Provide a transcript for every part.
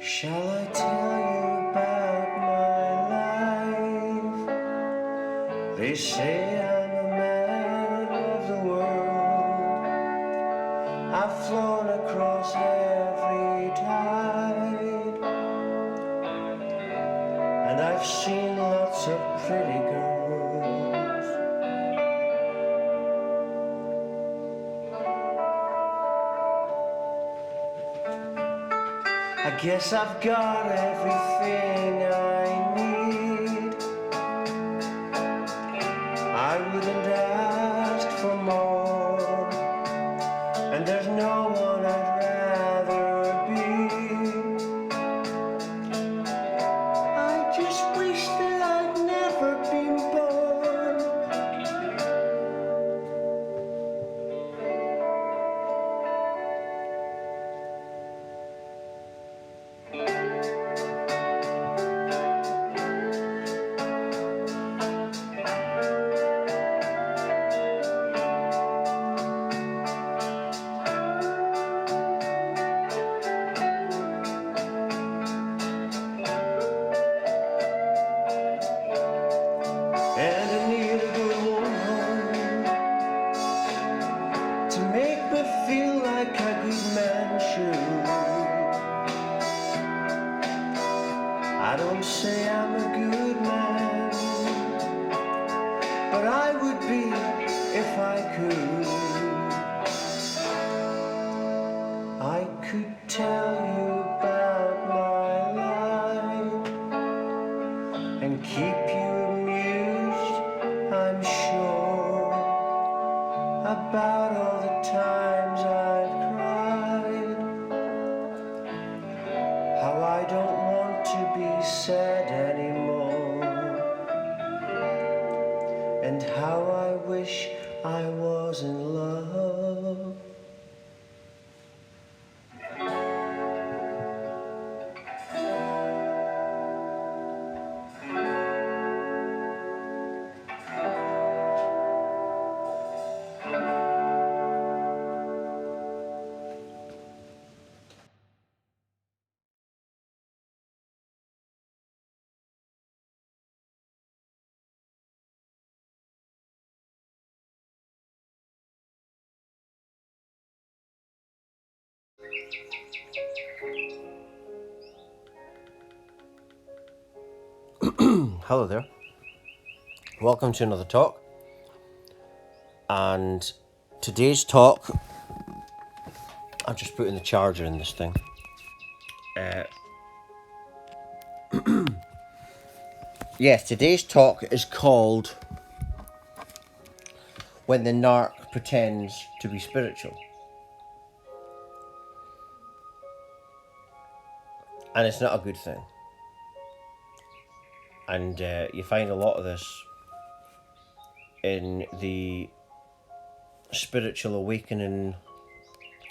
Shall I tell you about my life? They say I'm a man of the world. I've flown across every tide, and I've seen lots of pretty girls. I guess I've got everything I need. I wouldn't ask for more, and there's no one I'd rather be. I just wish that I'd never been born. And I need a good woman to make me feel like a good man should. I don't say I'm a good man, but I would be if I could. I could tell you about my life and keep you amused, I'm sure, about all the times I've cried, how I don't want to be sad anymore, and how I wish I was in love. Hello there. Welcome to another talk. And today's talk, I'm just putting the charger in this thing. Yes, today's talk is called When the Narc Pretends to be Spiritual. And it's not a good thing. And you find a lot of this in the spiritual awakening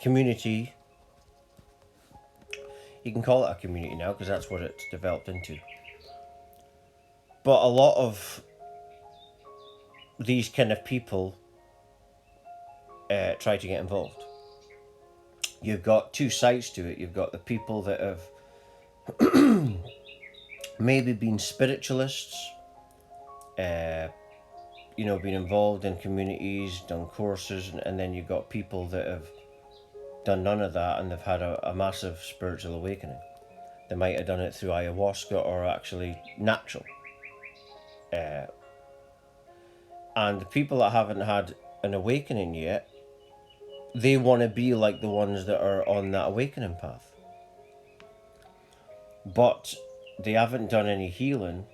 community. You can call it a community now because that's what it's developed into. But a lot of these kind of people try to get involved. You've got two sides to it. You've got the people that have maybe been spiritualists, been involved in communities, done courses, and then you've got people that have done none of that and they've had a massive spiritual awakening. They might have done it through ayahuasca or actually natural. And the people that haven't had an awakening yet, they want to be like the ones that are on that awakening path. But they haven't done any healing.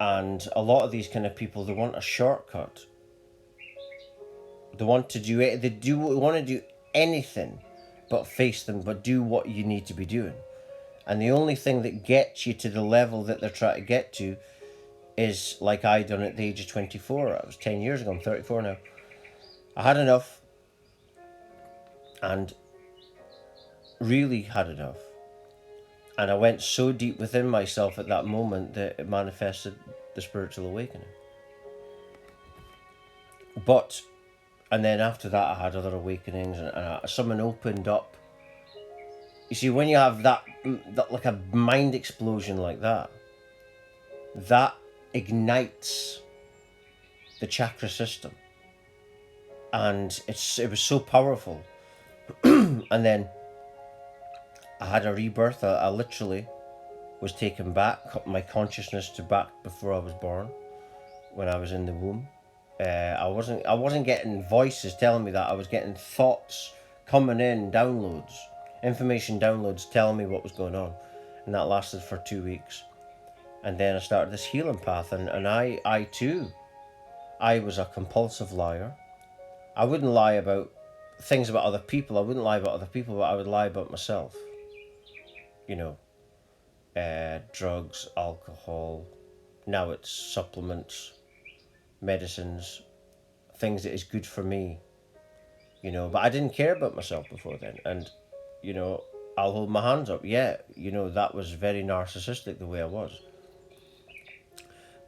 And a lot of these kind of people, they want a shortcut. They want to do it. They want to do anything but face them, but do what you need to be doing. And the only thing that gets you to the level that they're trying to get to is like I done at the age of 24. That was 10 years ago. I'm 34 now. I had enough. And really had enough. And I went so deep within myself at that moment that it manifested the spiritual awakening. And then after that I had other awakenings, and someone opened up, You see, when you have that like a mind explosion like that, that ignites the chakra system, and it was so powerful. And then I had a rebirth. I literally was taken back, my consciousness to back before I was born, when I was in the womb. I wasn't getting voices telling me that. I was getting thoughts coming in, downloads, information downloads telling me what was going on, and that lasted for 2 weeks. And then I started this healing path, and I too, I was a compulsive liar. I wouldn't lie about things about other people. I wouldn't lie about other people, but I would lie about myself. You know, drugs, alcohol. Now it's supplements, medicines, things that is good for me. But I didn't care about myself before then. And, you know, I'll hold my hands up. Yeah, that was very narcissistic the way I was.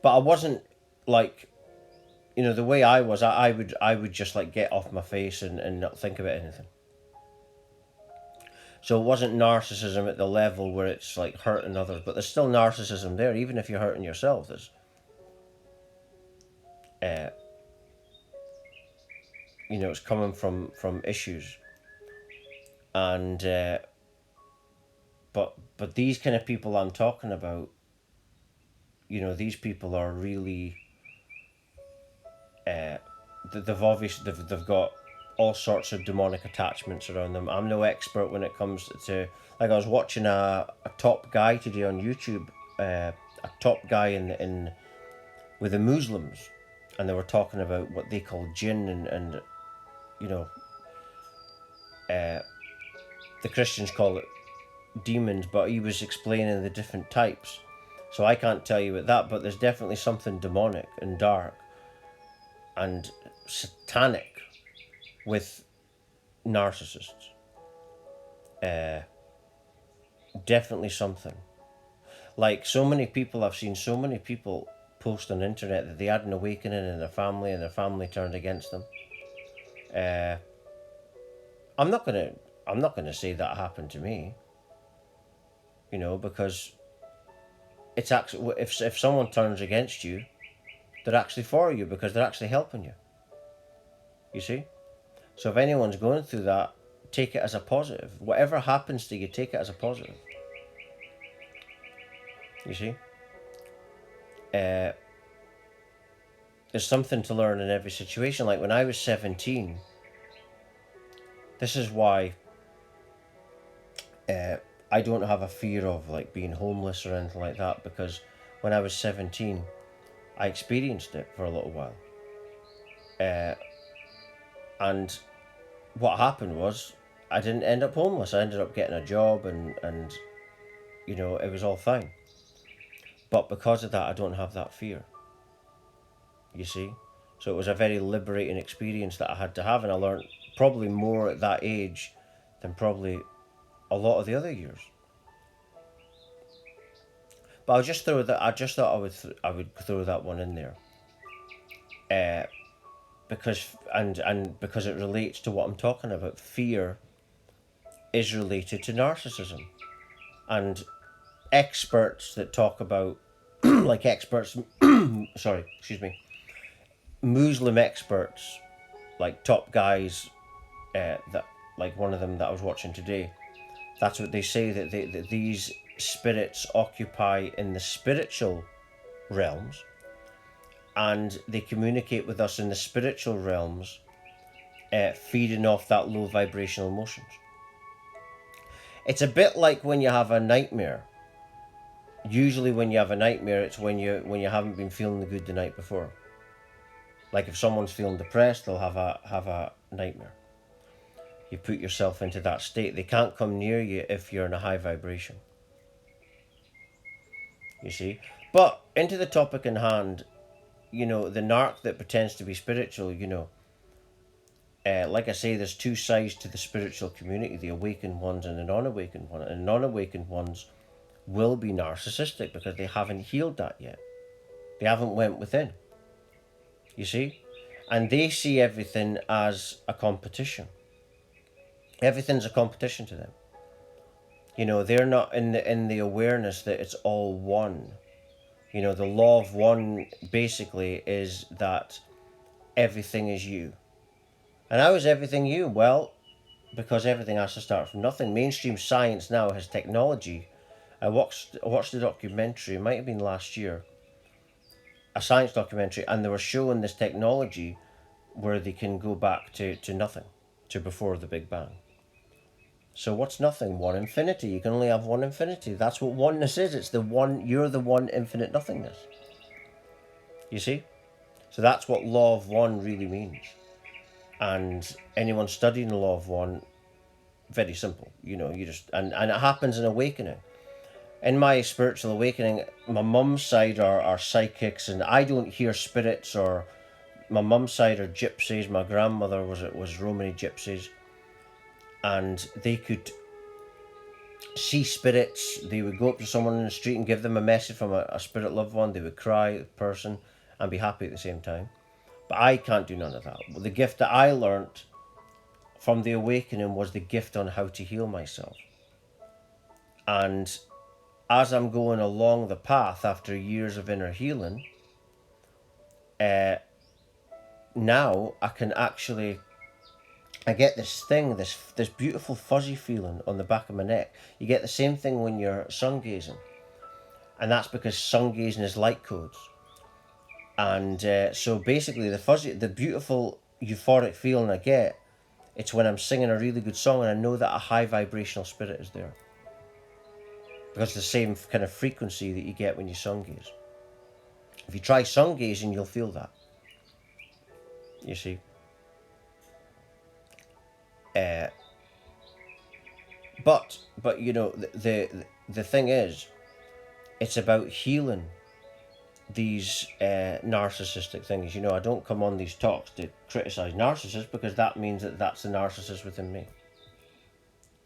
But I wasn't like, the way I was, I would just like get off my face and not think about anything. So it wasn't narcissism at the level where it's like hurting others, but there's still narcissism there, even if you're hurting yourself. Uh, it's coming from issues, and but these kind of people I'm talking about, these people are really, they've got all sorts of demonic attachments around them. I'm no expert when it comes to, like, I was watching a top guy today on YouTube, a top guy in with the Muslims, and they were talking about what they call jinn, and you know the Christians call it demons, but he was explaining the different types. So I can't tell you about that, but there's definitely something demonic and dark and satanic with narcissists. Definitely something. Like, so many people, I've seen so many people post on the internet that they had an awakening in their family and their family turned against them. Uh, I'm not gonna say that happened to me, because it's actually, if someone turns against you, they're actually for you because they're actually helping you. You see? So if anyone's going through that, take it as a positive. Whatever happens to you, take it as a positive. You see? There's something to learn in every situation. Like when I was 17, this is why I don't have a fear of like being homeless or anything like that, because when I was 17, I experienced it for a little while. And what happened was I didn't end up homeless. I ended up getting a job, and it was all fine. But because of that, I don't have that fear. You see? So it was a very liberating experience that I had to have, and I learned probably more at that age than probably a lot of the other years. But I'll just throw that. I just thought I would throw that one in there, because because it relates to what I'm talking about. Fear is related to narcissism, and experts that talk about like experts. Sorry, excuse me. Muslim experts, like top guys, that, like one of them that I was watching today. That's what they say, that these spirits occupy in the spiritual realms, and they communicate with us in the spiritual realms, feeding off that low vibrational emotions. It's a bit like when you have a nightmare. Usually, when you have a nightmare, it's when you haven't been feeling good the night before. Like if someone's feeling depressed, they'll have a nightmare. You put yourself into that state. They can't come near you if you're in a high vibration. You see? But into the topic in hand, the narc that pretends to be spiritual, like I say, there's two sides to the spiritual community, the awakened ones and the non-awakened ones. And non-awakened ones will be narcissistic because they haven't healed that yet. They haven't went within. You see? And they see everything as a competition. Everything's a competition to them. They're not in the awareness that it's all one. The law of one basically is that everything is you. And how is everything you? Well, because everything has to start from nothing. Mainstream science now has technology. I watched a documentary, it might have been last year, a science documentary, and they were showing this technology where they can go back to nothing, to before the Big Bang. So what's nothing? One infinity. You can only have one infinity. That's what oneness is. It's the one, you're the one infinite nothingness. You see? So that's what law of one really means. And anyone studying the law of one, very simple. You just, and it happens in awakening. In my spiritual awakening, my mum's side are psychics, and I don't hear spirits. Or my mum's side are gypsies. My grandmother was Romany gypsies, and they could see spirits. They would go up to someone in the street and give them a message from a spirit loved one. They would cry at the person and be happy at the same time. But I can't do none of that. The gift that I learnt from the awakening was the gift on how to heal myself. And as I'm going along the path after years of inner healing, now I can actually, I get this thing, this beautiful fuzzy feeling on the back of my neck. You get the same thing when you're sun gazing, and that's because sun gazing is light codes. And so basically, the beautiful euphoric feeling I get, it's when I'm singing a really good song and I know that a high vibrational spirit is there, because it's the same kind of frequency that you get when you sun gaze. If you try sun gazing, you'll feel that. You see. But the thing is, it's about healing these narcissistic things. I don't come on these talks to criticize narcissists, because that means that that's the narcissist within me.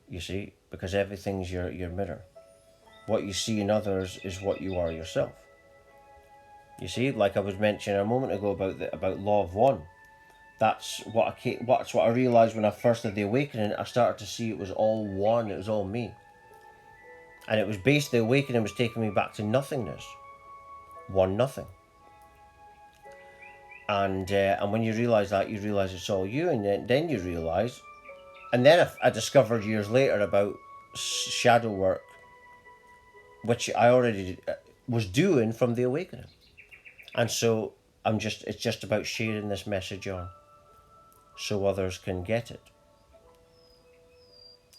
You see, because everything's your mirror. What you see in others is what you are yourself. You see, like I was mentioning a moment ago about law of one. That's what I realized when I first had the awakening. I started to see it was all one. It was all me, and it was the awakening was taking me back to nothingness, one nothing. And when you realize that, you realize it's all you, and then you realize, and then I discovered years later about shadow work, which I already was doing from the awakening, and so it's just about sharing this message on, so others can get it.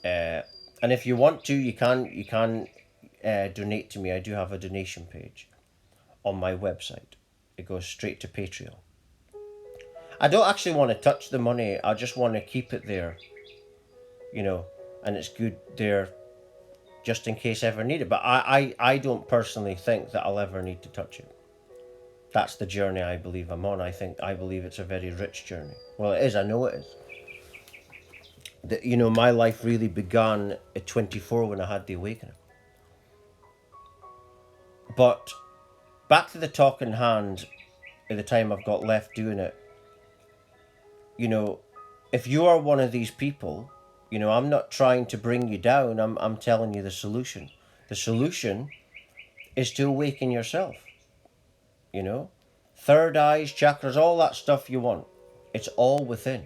And if you want to, you can donate to me. I do have a donation page on my website. It goes straight to Patreon. I don't actually want to touch the money. I just want to keep it there, and it's good there just in case I ever need it. But I don't personally think that I'll ever need to touch it. That's the journey I believe I'm on. I believe it's a very rich journey. Well, it is. I know it is. My life really began at 24 when I had the awakening. But back to the talk in hand, at the time I've got left doing it, if you are one of these people, I'm not trying to bring you down. I'm telling you the solution. The solution is to awaken yourself. Third eyes, chakras, all that stuff you want. It's all within.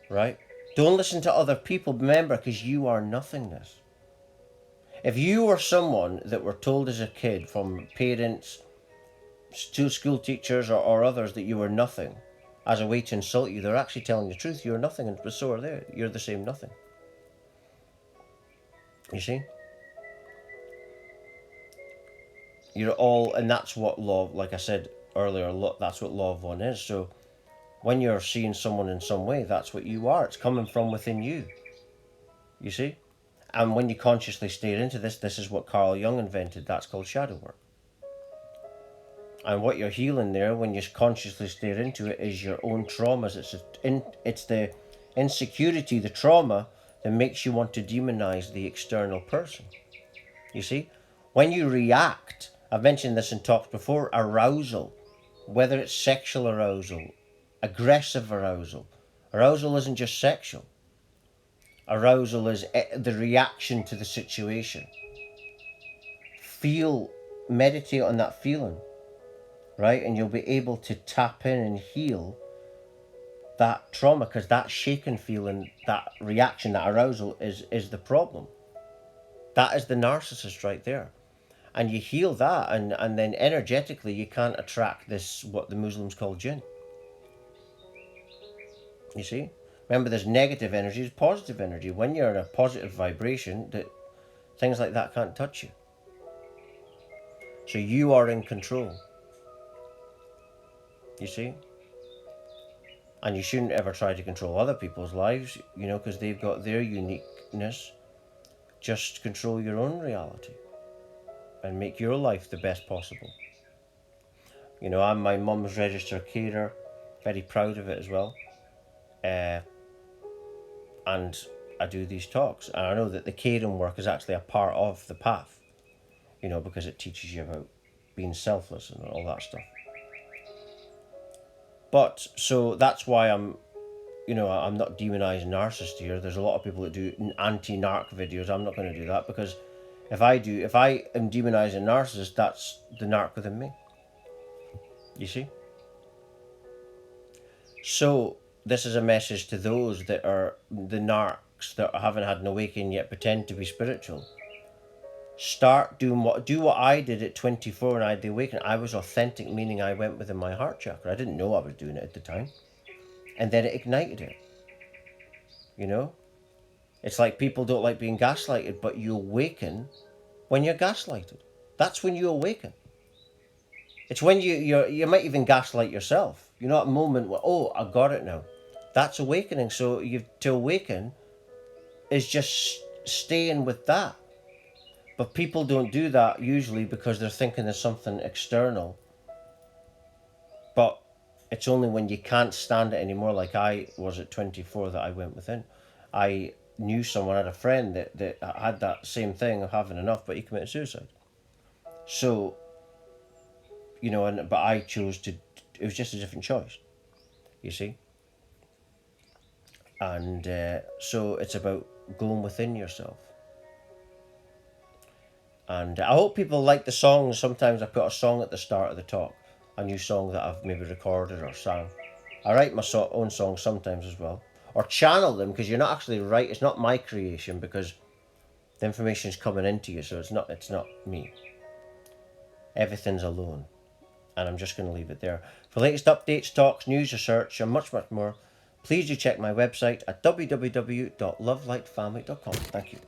Right? Don't listen to other people, remember, because you are nothingness. If you were someone that were told as a kid from parents, school teachers, or others that you were nothing, as a way to insult you, they're actually telling the truth. You're nothing, and so are they. You're the same nothing. You see? You're all, and that's what law, like I said earlier, that's what law of one is. So when you're seeing someone in some way, that's what you are. It's coming from within you. You see? And when you consciously stare into this is what Carl Jung invented. That's called shadow work. And what you're healing there, when you consciously stare into it, is your own traumas. It's the insecurity, the trauma, that makes you want to demonize the external person. You see? When you react, I've mentioned this in talks before, arousal, whether it's sexual arousal, aggressive arousal. Arousal isn't just sexual. Arousal is the reaction to the situation. Meditate on that feeling, right? And you'll be able to tap in and heal that trauma, because that shaken feeling, that reaction, that arousal is the problem. That is the narcissist right there. And you heal that, and then energetically you can't attract this, what the Muslims call jinn. You see? Remember, there's negative energy, there's positive energy. When you're in a positive vibration, that things like that can't touch you. So you are in control. You see? And you shouldn't ever try to control other people's lives, because they've got their uniqueness. Just control your own reality and make your life the best possible. I'm my mum's registered carer, very proud of it as well. And I do these talks, and I know that the caring work is actually a part of the path, because it teaches you about being selfless and all that stuff. But so that's why I'm not demonizing narcissists here. There's a lot of people that do anti-narc videos. I'm not going to do that, because if I am demonizing narcissists, that's the narc within me. You see? So this is a message to those that are the narcs that haven't had an awakening yet, pretend to be spiritual. Do what I did at 24 when I had the awakening. I was authentic, meaning I went within my heart chakra. I didn't know I was doing it at the time. And then it ignited it. It's like people don't like being gaslighted, but you awaken when you're gaslighted. That's when you awaken. It's when you might even gaslight yourself. That moment where, oh, I got it now. That's awakening. So to awaken is just staying with that. But people don't do that usually because they're thinking there's something external. But it's only when you can't stand it anymore, like I was at 24, that I went within. I knew someone, I had a friend that had that same thing of having enough, but he committed suicide. So, but I chose to, it was just a different choice, you see. And so it's about going within yourself. And I hope people like the songs. Sometimes I put a song at the start of the talk, a new song that I've maybe recorded or sang. I write my own songs sometimes as well, or channel them, because you're not actually right. It's not my creation, because the information is coming into you, so it's not me. Everything's alone, and I'm just going to leave it there. For latest updates, talks, news, research, and much more, please do check my website at www.lovelightfamily.com. Thank you.